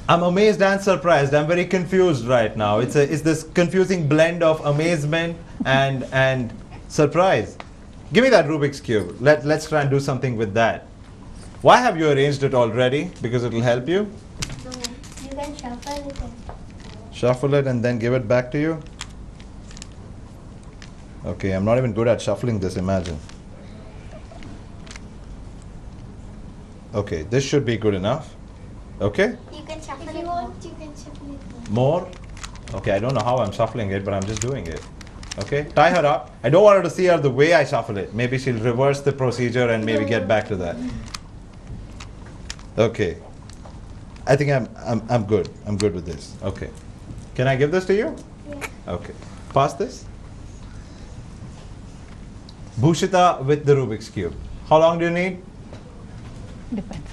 I'm amazed and surprised. I'm very confused right now. It's this confusing blend of amazement and surprise. Give me that Rubik's Cube. Let's try and do something with that. Why have you arranged it already? Because it'll help you? No, you can shuffle it. Shuffle it and then give it back to you? Okay, I'm not even good at shuffling this, imagine. Okay, this should be good enough. Okay? You can shuffle it. If you want, you can shuffle it. More? Okay, I don't know how I'm shuffling it, but I'm just doing it. Okay, tie her up. I don't want her to see her the way I shuffle it. Maybe she'll reverse the procedure and maybe get back to that. Okay. I think I'm good. I'm good with this. Okay. Can I give this to you? Yeah. Okay. Pass this. Bhushita with the Rubik's Cube. How long do you need? Depends.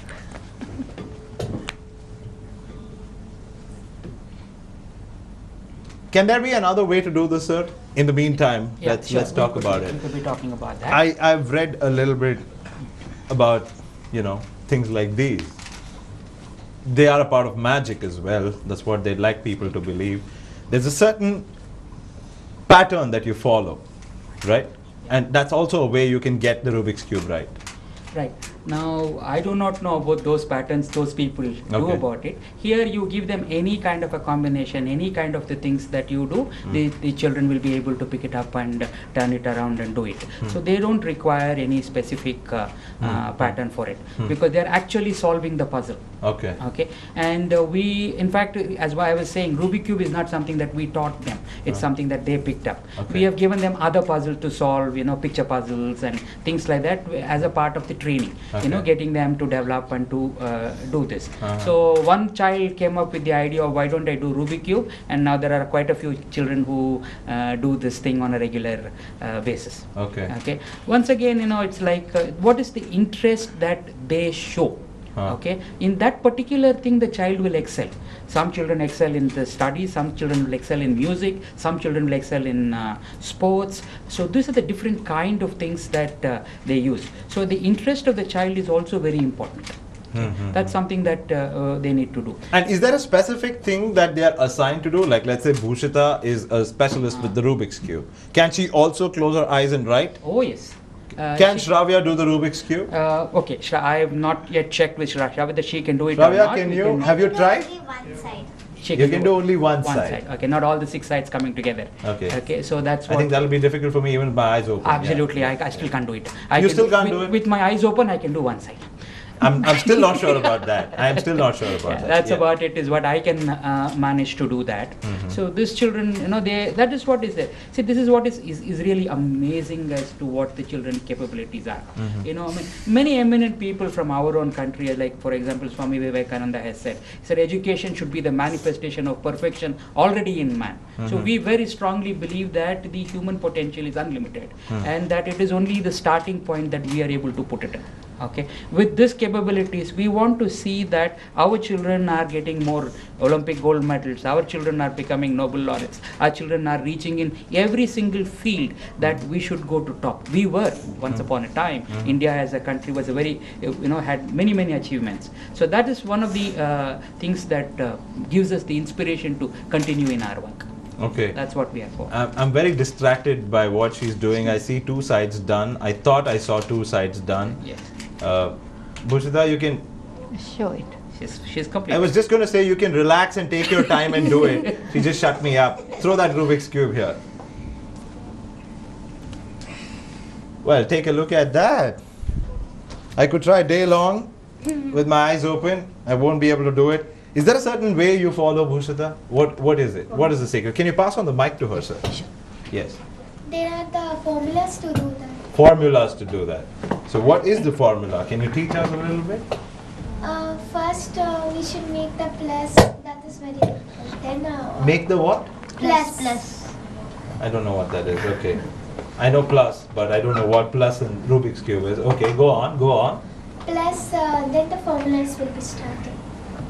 Can there be another way to do this, sir? In the meantime, Yeah, let's sure. talk We about it. could be talking about that. I've read a little bit about, things like these. They are a part of magic as well. That's what they'd like people to believe. There's a certain pattern that you follow, right? And that's also a way you can get the Rubik's Cube right. Right. Now, I do not know about those patterns those people do Okay. about it. Here, you give them any kind of a combination, any kind of the things that you do, the children will be able to pick it up and turn it around and do it. So, they don't require any specific pattern for it because they are actually solving the puzzle. Okay. Okay, and we, in fact, as I was saying, Rubik Cube is not something that we taught them. It's something that they picked up. Okay. We have given them other puzzles to solve, picture puzzles and things like that as a part of the training. Okay. Getting them to develop and to do this. Uh-huh. So one child came up with the idea of why don't I do Rubik Cube, and now there are quite a few children who do this thing on a regular basis. Okay. Okay. Once again, it's like what is the interest that they show. Okay, in that particular thing the child will excel. Some children excel in the studies, some children will excel in music, some children will excel in sports. So these are the different kind of things that they use. So the interest of the child is also very important. That's something that they need to do. And is there a specific thing that they are assigned to do? Like, let's say Bhushita is a specialist with the Rubik's Cube. Can she also close her eyes and write? Oh yes. Can Shravya do the Rubik's Cube? Okay, I have not yet checked with Shravya whether she can do it or Shravya, not. can We you? Have you tried? Only one side. She You can do only one side. Okay, not all the 6 sides coming together. Okay. Okay, so that's I what. think that'll be difficult for me even with my eyes open. Absolutely, I still can't do it. You still can't do it? With my eyes open, I can do one side. I'm still not sure about that. I'm still not sure about Yeah, that. that's Yeah. about it. Is what I can manage to do that. So these children, that is what is there. See, this is what is really amazing as to what the children's capabilities are. Many eminent people from our own country, like for example, Swami Vivekananda has said, education should be the manifestation of perfection already in man. So we very strongly believe that the human potential is unlimited, and that it is only the starting point that we are able to put it in. Okay, with these capabilities, we want to see that our children are getting more Olympic gold medals, our children are becoming Nobel laureates, our children are reaching in every single field that we should go to top. We were once upon a time. India as a country was a very, had many achievements. So that is one of the things that gives us the inspiration to continue in our work. Okay. That's what we are for. I'm very distracted by what she's doing. I see 2 sides done. I thought I saw 2 sides done. Yes, Bhushita, you can. Show it. she's complete. I was just going to say you can relax and take your time and do it. She just shut me up. Throw that Rubik's Cube here. Well, take a look at that. I could try day long with my eyes open. I won't be able to do it. Is there a certain way you follow, Bhushita? What is it? What is the secret? Can you pass on the mic to her, sir? Yes. There are the formulas to do that. Formulas to do that. So what is the formula? Can you teach us a little bit? First, we should make the plus. That is very difficult. Then Make the what? plus. I don't know what that is. Okay. I know plus, but I don't know what plus in Rubik's Cube is. Okay, go on, go on. Plus, then the formulas will be started.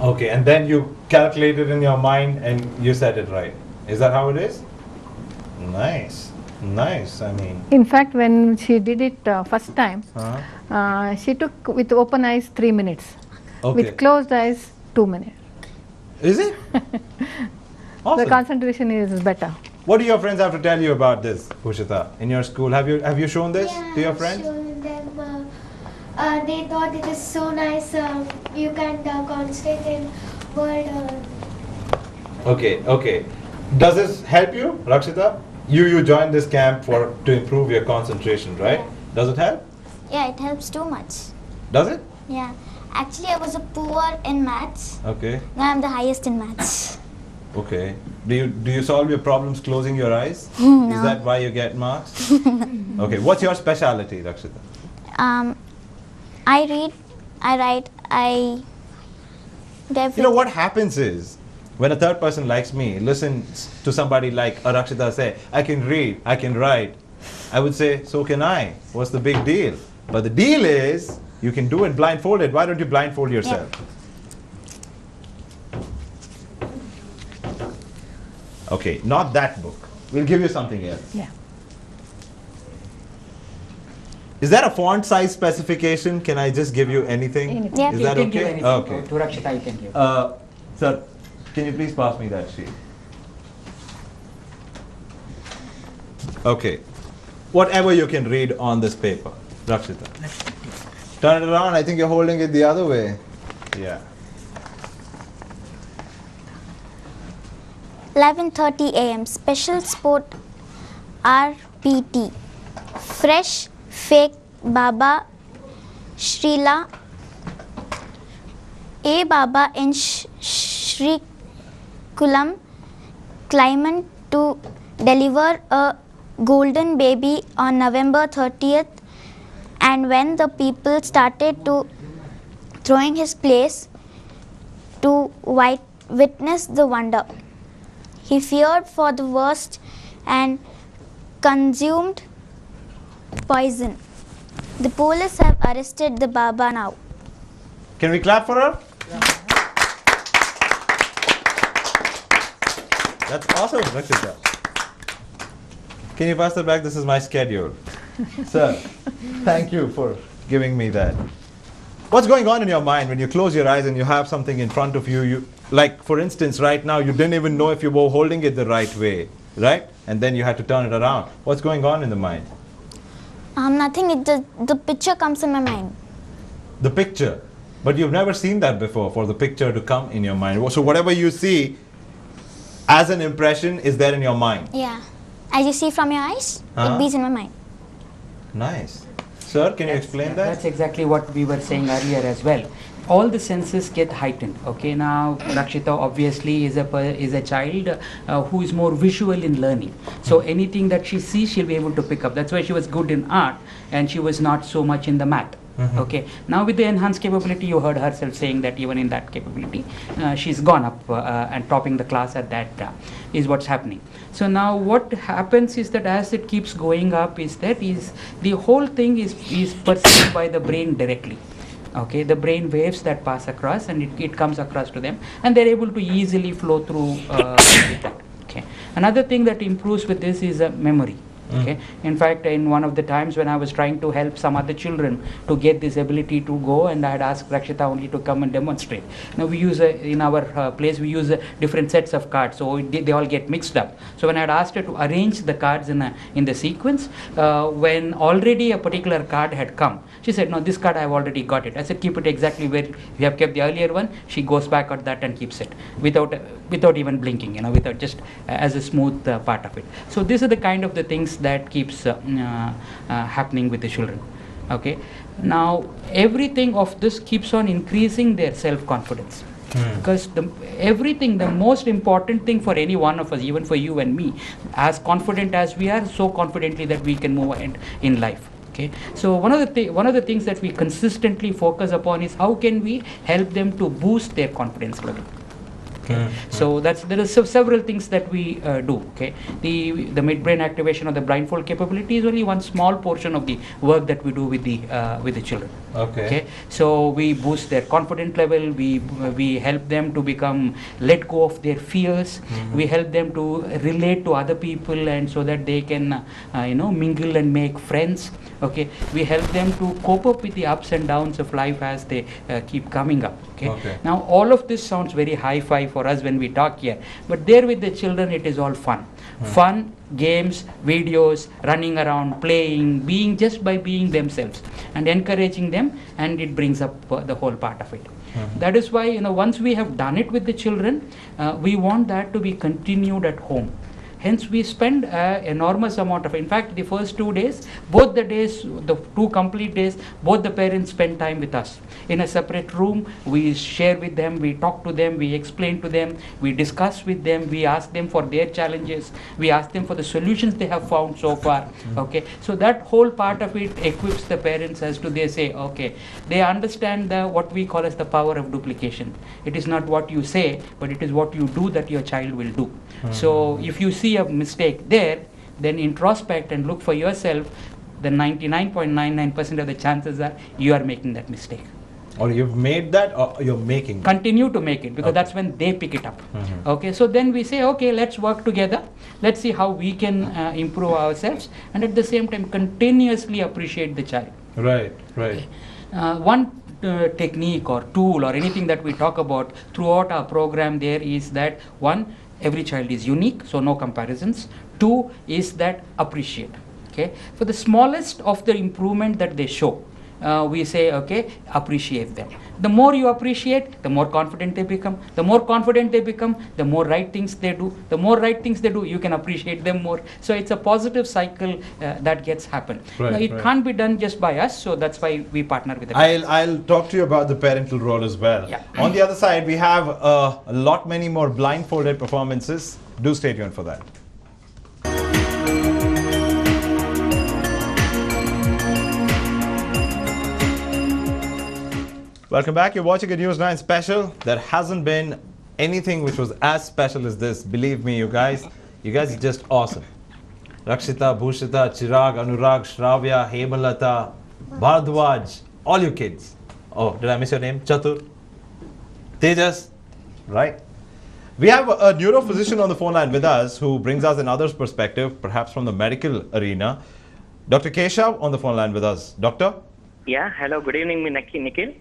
Okay, and then you calculate it in your mind and you said it right. Is that how it is? Nice. Nice. I mean. In fact, when she did it first time, Uh-huh. she took with open eyes 3 minutes. Okay. With closed eyes 2 minutes. Is it? The Awesome. concentration is better. What do your friends have to tell you about this, Pushita? In your school, have you shown this Yeah, to your I've friends? shown them. They thought it is so nice. You can concentrate in word. Okay. Does this help you, Rakshita? You joined this camp to improve your concentration, right? Yeah. Does it help? Yeah, it helps too much. Does it? Yeah. Actually, I was a poor in maths. Okay. Now I'm the highest in maths. Okay. Do you solve your problems closing your eyes? No. Is that why you get marks? Okay. What's your specialty, Rakshita? I read, I write, I do You everything. know what happens is when a third person likes me listens to somebody like Rakshita say, I can read, I can write, I would say, so can I. What's the big deal? But the deal is you can do it blindfolded. Why don't you blindfold yourself? Okay, not that book. We'll give you something else. Yeah. Is that a font size specification? Can I just give you anything? Anything. Yeah. Is You that can give okay? anything. Okay. To Rakshita, you can give. Sir, can you please pass me that sheet? Okay. Whatever you can read on this paper, Rakshita. Turn it around. I think you're holding it the other way. Yeah. 11:30 a.m. Special sport RPT. Fresh fake Baba Srila A Baba in Sri Kulam claimant to deliver a golden baby on November 30th, and when the people started to throwing his place to witness the wonder, he feared for the worst and consumed poison. The police have arrested the Baba now. Can we clap for her? That's awesome, Rakshita. Can you pass that back? This is my schedule. Sir, thank you for giving me that. What's going on in your mind when you close your eyes and you have something in front of you? Like, for instance, right now, you didn't even know if you were holding it the right way, right? And then you had to turn it around. What's going on in the mind? Nothing. The picture comes in my mind. The picture. But you've never seen that before, for the picture to come in your mind. So whatever you see as an impression is there in your mind. Yeah. As you see from your eyes, Uh-huh. it beats in my mind. Nice. Sir, can you explain that? That's exactly what we were saying earlier as well. All the senses get heightened. Okay, now Rakshita obviously is a child who is more visual in learning. So anything that she sees, she'll be able to pick up. That's why she was good in art, and she was not so much in the math. Okay, now with the enhanced capability, you heard herself saying that even in that capability, she's gone up and topping the class at that is what's happening. So now what happens is that as it keeps going up, the whole thing is perceived by the brain directly. Okay, the brain waves that pass across, and it comes across to them, and they're able to easily flow through with that. Okay, another thing that improves with this is memory. Okay, in fact, in one of the times when I was trying to help some other children to get this ability to go, and I had asked Rakshita only to come and demonstrate. Now we use in our place we use different sets of cards, so they all get mixed up. So when I had asked her to arrange the cards in the sequence, when already a particular card had come, she said, "No, this card I have already got it." I said, "Keep it exactly where you have kept the earlier one." She goes back at that and keeps it without even blinking, without just as a smooth part of it. So these are the kind of the things that keeps happening with the children. Okay, now everything of this keeps on increasing their self-confidence. Because the most important thing for any one of us, even for you and me, as confident as we are, so confidently that we can move ahead in life. Okay, so one of the things that we consistently focus upon is how can we help them to boost their confidence level. Okay, so there are several things that we do. Okay, the midbrain activation or the blindfold capability is only one small portion of the work that we do with the children. Okay, so we boost their confidence level. We help them to let go of their fears. We help them to relate to other people, and so that they can mingle and make friends. Okay, we help them to cope up with the ups and downs of life as they keep coming up. Okay. Now all of this sounds very high-fi for us when we talk here. But there with the children, it is all fun. Fun, games, videos, running around, playing, being just by being themselves and encouraging them, and it brings up the whole part of it. That is why, once we have done it with the children, we want that to be continued at home. Hence, we spend enormous amount of, in fact, the first 2 days, both the days, the 2 complete days, both the parents spend time with us. In a separate room, we share with them, we talk to them, we explain to them, we discuss with them, we ask them for their challenges, we ask them for the solutions they have found so far. Okay, so that whole part of it equips the parents as to they say, okay, they understand what we call as the power of duplication. It is not what you say, but it is what you do that your child will do. So if you see a mistake there, then introspect and look for yourself. The 99.99% of the chances are you are making that mistake. Or you've made that, or you're making. Continue to make it, because that's when they pick it up. Okay, so then we say, okay, let's work together. Let's see how we can improve ourselves, and at the same time continuously appreciate the child. Right, right. One technique or tool or anything that we talk about throughout our program there is that, one, every child is unique, so no comparisons. 2 is that appreciate. Okay, for the smallest of the improvement that they show, we say, okay, appreciate them. The more you appreciate, the more confident they become. The more confident they become, the more right things they do. The more right things they do, you can appreciate them more. So it's a positive cycle that gets happen. Right, now, it right. can't be done just by us, so that's why we partner with the I'll talk to you about the parental role as well. Yeah. On the other side, we have a lot many more blindfolded performances. Do stay tuned for that. Welcome back. You're watching a News 9 special. There hasn't been anything which was as special as this. Believe me, you guys. You guys are just awesome. Rakshita, Bhushita, Chirag, Anurag, Shravya, Hemalata, Bhardwaj, all you kids. Oh, did I miss your name? Chatur? Tejas? Right? We have a neurophysician on the phone line with us who brings us another's perspective, perhaps from the medical arena. Dr. Keshav on the phone line with us. Doctor? Yeah, hello, good evening, Nikhil.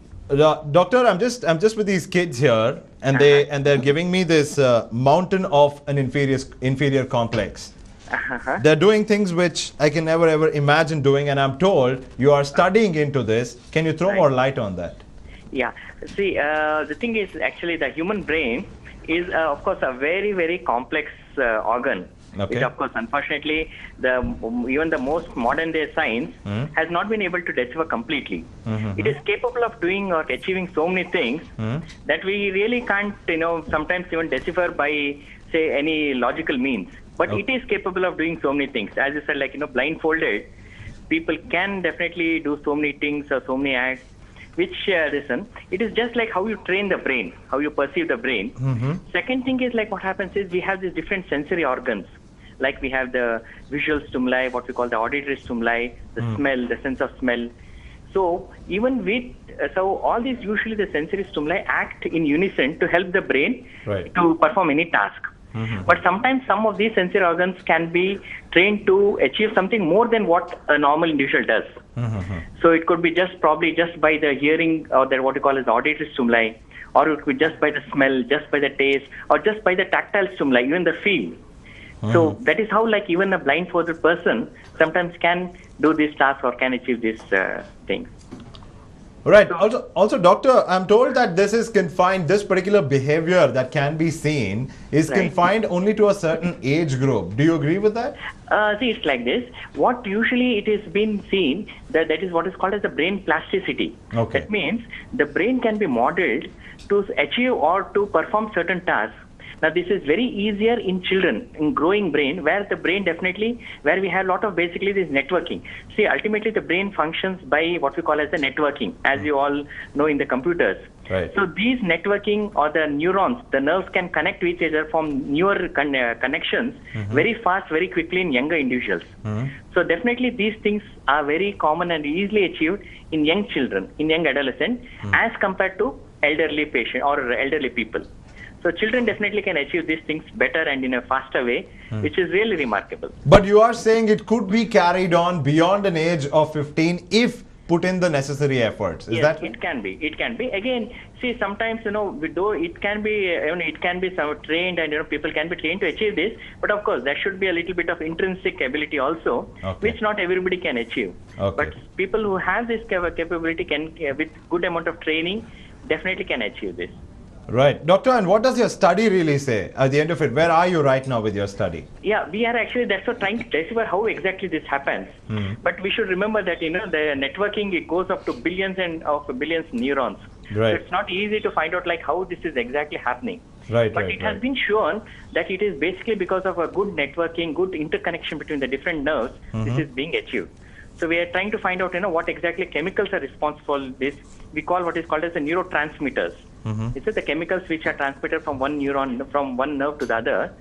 Doctor, I'm just with these kids here, and they're giving me this mountain of an inferior complex. They're doing things which I can never ever imagine doing, and I'm told you are studying into this. Can you throw more light on that? Yeah, see, the thing is actually the human brain is of course a very, very complex organ. Okay. Which of course, unfortunately, even the most modern day science has not been able to decipher completely. It is capable of doing or achieving so many things that we really can't, sometimes even decipher by, say, any logical means. But it is capable of doing so many things. As you said, like, blindfolded, people can definitely do so many things or so many acts. Which listen, it is just like how you train the brain, how you perceive the brain. Second thing is, like, what happens is we have these different sensory organs. Like we have the visual stimuli, what we call the auditory stimuli, the smell, the sense of smell. So even with, so all these usually the sensory stimuli act in unison to help the brain to perform any task. But sometimes some of these sensory organs can be trained to achieve something more than what a normal individual does. So it could be probably just by the hearing or the what you call as the auditory stimuli, or it could be just by the smell, just by the taste, or just by the tactile stimuli, even the feel. So that is how, like, even a blindfolded person sometimes can do this task or can achieve these things. Right. Also, doctor, I'm told that this is confined, this particular behavior that can be seen is confined only to a certain age group. Do you agree with that? See, it's like this. What usually it is been seen, that is what is called as the brain plasticity. Okay. That means the brain can be modeled to achieve or to perform certain tasks. Now, this is very easier in children, in growing brain, where the brain definitely, where we have a lot of basically this networking. See, ultimately the brain functions by what we call as the networking, as you all know in the computers. Right. So these networking or the neurons, the nerves can connect to each other, form newer connections very fast, very quickly in younger individuals. So definitely these things are very common and easily achieved in young children, in young adolescents, as compared to elderly patient or elderly people. So children definitely can achieve these things better and in a faster way, which is really remarkable. But you are saying it could be carried on beyond an age of 15 if put in the necessary efforts. Is Yes, that right? it can be. It can be. Again, see, sometimes, though it can be, it can be some trained, and people can be trained to achieve this. But of course, there should be a little bit of intrinsic ability also, Okay. which not everybody can achieve. Okay. But people who have this capability can, with good amount of training, definitely can achieve this. Right. Doctor, and what does your study really say at the end of it? Where are you right now with your study? Yeah, we are actually, that's what trying to decipher how exactly this happens. But we should remember that, the networking, it goes up to billions and of billions neurons. Right. So it's not easy to find out like how this is exactly happening. Right, But right, it has right. been shown that it is basically because of a good networking, good interconnection between the different nerves, this is being achieved. So we are trying to find out, what exactly chemicals are responsible for this. We call what is called as the neurotransmitters. It's the chemicals which are transmitted from one neuron, from one nerve to the other,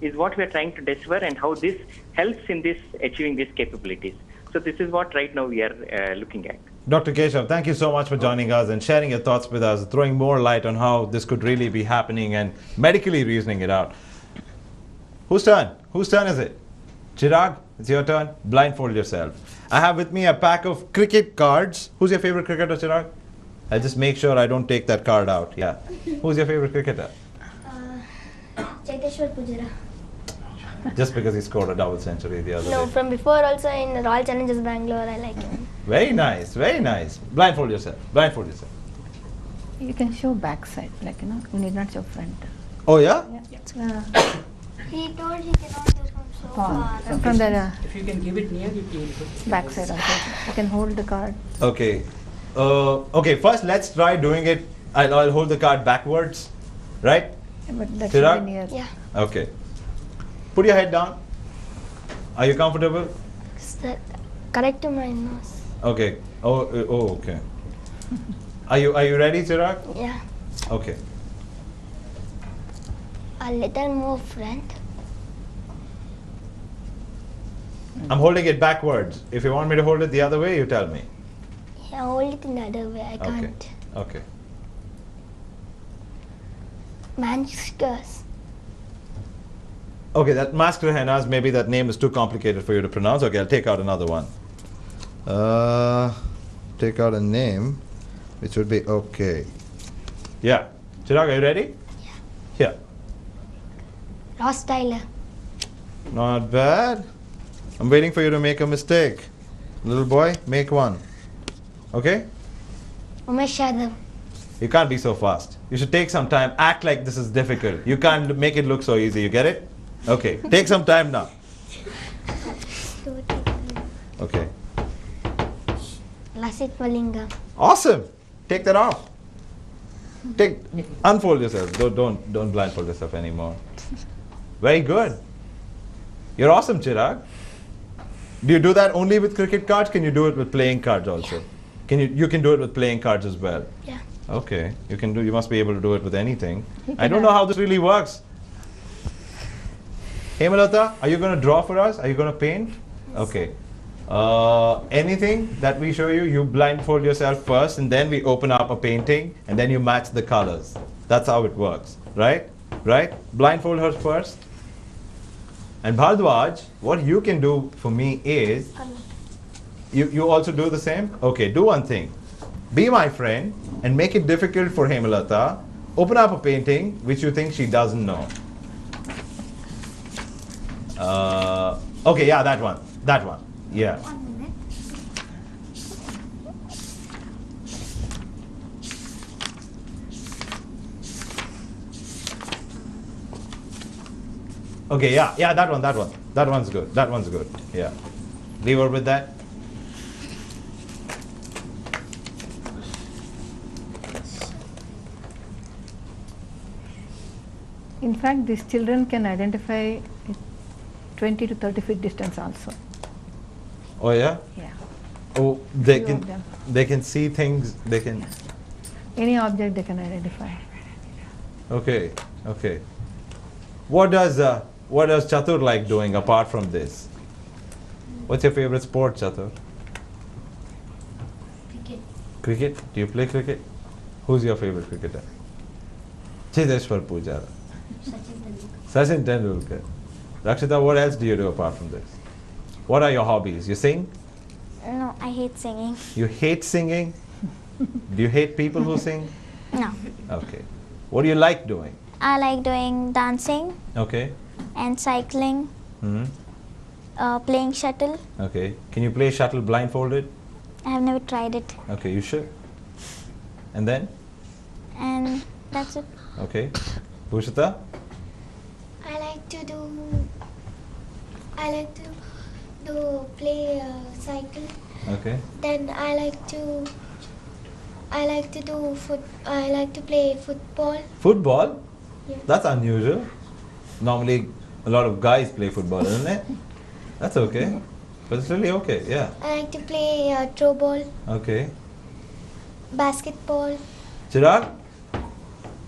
is what we are trying to decipher, and how this helps in this achieving these capabilities. So this is what right now we are looking at. Dr. Keshav, thank you so much for joining us and sharing your thoughts with us, throwing more light on how this could really be happening and medically reasoning it out. Whose turn? Whose turn is it? Chirag, it's your turn. Blindfold yourself. I have with me a pack of cricket cards. Who's your favorite cricketer, Chirag? I'll just make sure I don't take that card out. Yeah. Who's your favorite cricketer? Cheteshwar Pujara. Just because he scored a double century the other No, day. from before also in Royal Challengers Bangalore, I like him. Very nice, very nice. Blindfold yourself. Blindfold yourself. You can show backside, you need not show front. Oh, yeah? He told he cannot do from so far. From the If you can give it near, you can. backside also. You can hold the card. Okay. Okay, first let's try doing it. I'll hold the card backwards. Right? But that Chirag? should be near. Yeah. Okay. Put your head down. Are you comfortable? Is that correct to my nose? Okay. Oh, okay. Are you ready, Chirag? Yeah. Okay. A little more front. I'm holding it backwards. If you want me to hold it the other way, you tell me. Yeah, hold it in the other way. I Okay. can't. Okay. Manskas. Okay, that Masker Hennas, maybe that name is too complicated for you to pronounce. Okay, I'll take out another one. Take out a name, which would be okay. Yeah. Chirag, are you ready? Yeah. Here. Ross Tyler. Not bad. I'm waiting for you to make a mistake. Little boy, make one. Okay? Umesh Yadav. You can't be so fast. You should take some time. Act like this is difficult. You can't make it look so easy. You get it? Okay. Take some time now. Okay. Lasit Malinga. Awesome. Take that off. Unfold yourself. Don't blindfold yourself anymore. Very good. You're awesome, Chirag. Do you do that only with cricket cards? Can you do it with playing cards also? You can do it with playing cards as well. Yeah. Okay. You must be able to do it with anything. You I can don't know how this really works. Hemalata, are you going to draw for us? Are you going to paint? Okay. Anything that we show you, you blindfold yourself first, and then we open up a painting, and then you match the colors. That's how it works, right? Right? Blindfold her first. And Bhardwaj, what you can do for me is, you also do the same? Okay, do one thing. Be my friend and make it difficult for Hemalata. Open up a painting which you think she doesn't know. Okay, yeah, that one. That one. Yeah. Okay, yeah, that one. That one's good. That one's good. Yeah. Leave her with that. In fact, these children can identify 20 to 30 feet distance also. Oh yeah. Yeah. Oh, they Few of can. them. They can see things. They can. Any object they can identify. Okay. Okay. What does Chatur like doing apart from this? What's your favorite sport, Chatur? Cricket. Cricket? Do you play cricket? Who's your favorite cricketer? Cheteshwar Pujara. Sachin Tendulkar. Rakshita, what else do you do apart from this? What are your hobbies? You sing? No, I hate singing. You hate singing? Do you hate people who sing? No. Okay. What do you like doing? I like doing dancing Okay. and cycling, Hmm. playing shuttle. Okay. Can you play shuttle blindfolded? I have never tried it. Okay, you should. And then? And that's it. Okay. Bhushita? I like to do play cycle. Okay. Then I like to play football. Football? Yeah. That's unusual. Normally, a lot of guys play football, isn't it? That's okay. But it's really okay, yeah. I like to play throw ball, Okay. basketball. Chirag,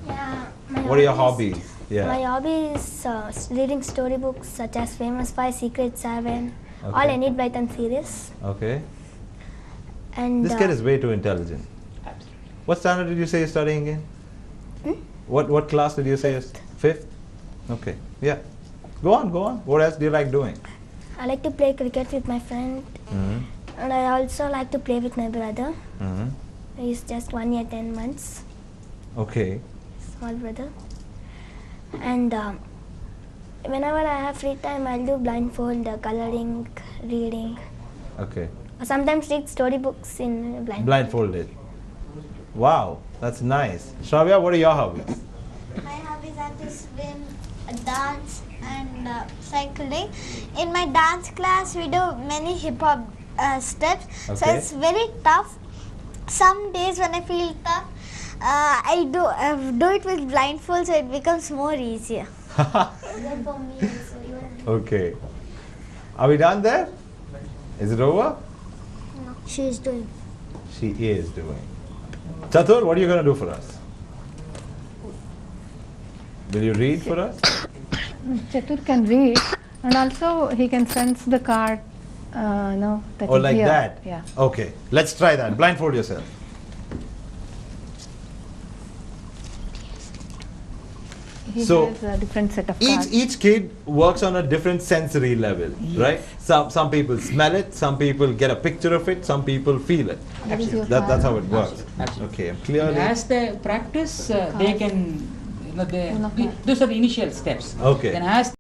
Yeah. what are your hobbies? Yeah. My hobby is reading storybooks such as Famous Five, Secret Seven, all Okay. Enid Blyton series. Okay. And This kid is way too intelligent. Absolutely. What standard did you say you're studying in? What class did you say? Is fifth? Okay. Yeah. Go on, go on. What else do you like doing? I like to play cricket with my friend, Mm-hmm. and I also like to play with my brother. Mm-hmm. He's just 1 year 10 months, Okay. small brother. And whenever I have free time, I'll do blindfold, coloring, reading. Okay. Or sometimes read storybooks in blindfold. Blindfolded. Wow, that's nice. Shravya, what are your hobbies? My hobbies are to swim, dance, and cycling. In my dance class, we do many hip hop steps, so Okay. it's very tough. Some days when I feel tough, I do it with blindfold, so it becomes more easier. Okay. Are we done there? Is it over? She is doing. She is doing. Chatur, what are you going to do for us? Will you read for us? Chatur can read, and also he can sense the card, that Or is like here. that? Yeah. Okay, let's try that. Blindfold yourself. He So, has a different set of Each cards. each kid works on a different sensory level, right? Some people smell it, some people get a picture of it, some people feel it. That is your That's how card. it works. Absolutely. Okay, clearly. As they practice, they can, One of that. those are the initial steps. Okay. Then as